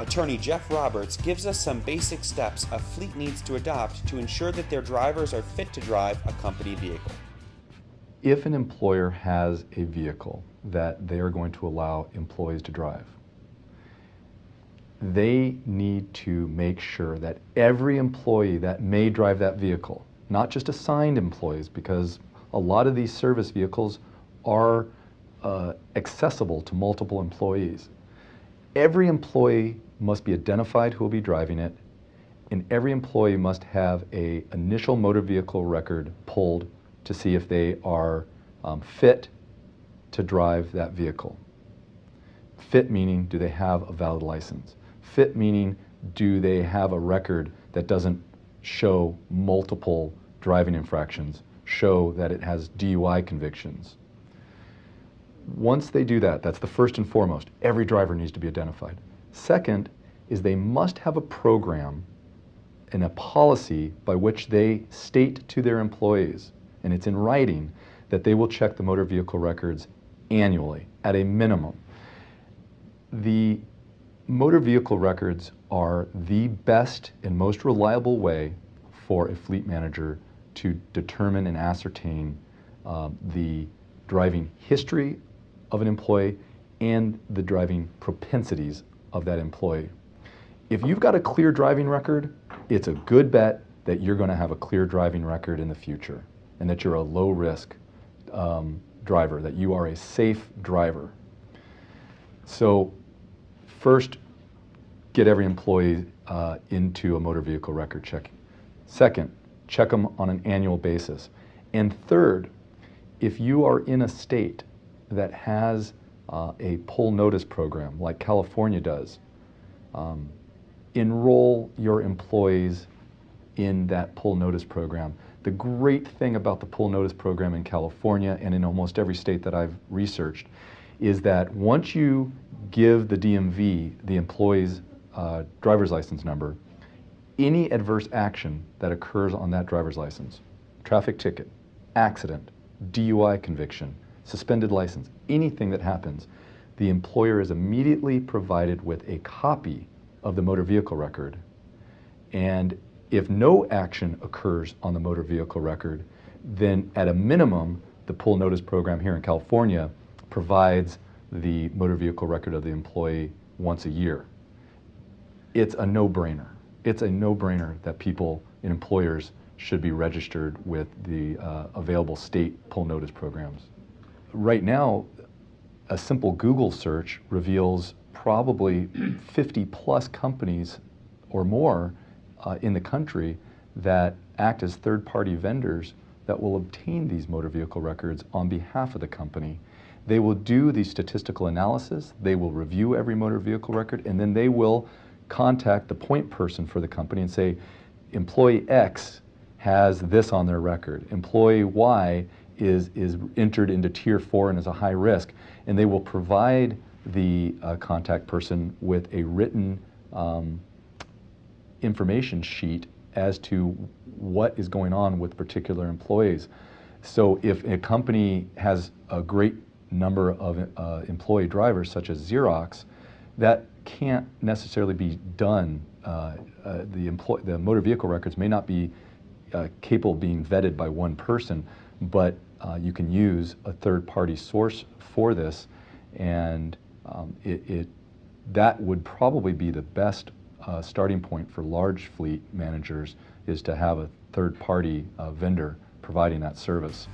Attorney Jeff Roberts gives us some basic steps a fleet needs to adopt to ensure that their drivers are fit to drive a company vehicle. If an employer has a vehicle that they are going to allow employees to drive, they need to make sure that every employee that may drive that vehicle, not just assigned employees, because a lot of these service vehicles are accessible to multiple employees. Every employee must be identified who will be driving it, and every employee must have an initial motor vehicle record pulled to see if they are fit to drive that vehicle. Fit meaning, do they have a valid license? Fit meaning, do they have a record that doesn't show multiple driving infractions, show that it has DUI convictions? Once they do that, that's the first and foremost. Every driver needs to be identified. Second is they must have a program and a policy by which they state to their employees, and it's in writing, that they will check the motor vehicle records annually at a minimum. The motor vehicle records are the best and most reliable way for a fleet manager to determine and ascertain the driving history of an employee and the driving propensities of that employee. If you've got a clear driving record, it's a good bet that you're going to have a clear driving record in the future and that you're a low risk driver, that you are a safe driver. So first, get every employee into a motor vehicle record check. Second, check them on an annual basis. And third, if you are in a state that has a pull notice program like California does, enroll your employees in that pull notice program. The great thing about the pull notice program in California and in almost every state that I've researched is that once you give the DMV the employee's driver's license number, any adverse action that occurs on that driver's license, traffic ticket, accident, DUI conviction, suspended license, anything that happens, the employer is immediately provided with a copy of the motor vehicle record. And if no action occurs on the motor vehicle record, then at a minimum, the pull notice program here in California provides the motor vehicle record of the employee once a year. It's a no-brainer. It's a no-brainer that people and employers should be registered with the available state pull notice programs. Right now, a simple Google search reveals probably 50 plus companies or more in the country that act as third-party vendors that will obtain these motor vehicle records on behalf of the company. They will do the statistical analysis, they will review every motor vehicle record, and then they will contact the point person for the company and say, employee X has this on their record. Employee Y is entered into Tier 4 and is a high risk. And they will provide the contact person with a written information sheet as to what is going on with particular employees. So if a company has a great number of employee drivers, such as Xerox, that can't necessarily be done. The motor vehicle records may not be capable of being vetted by one person, but you can use a third-party source for this, and that would probably be the best starting point for large fleet managers, is to have a third-party vendor providing that service.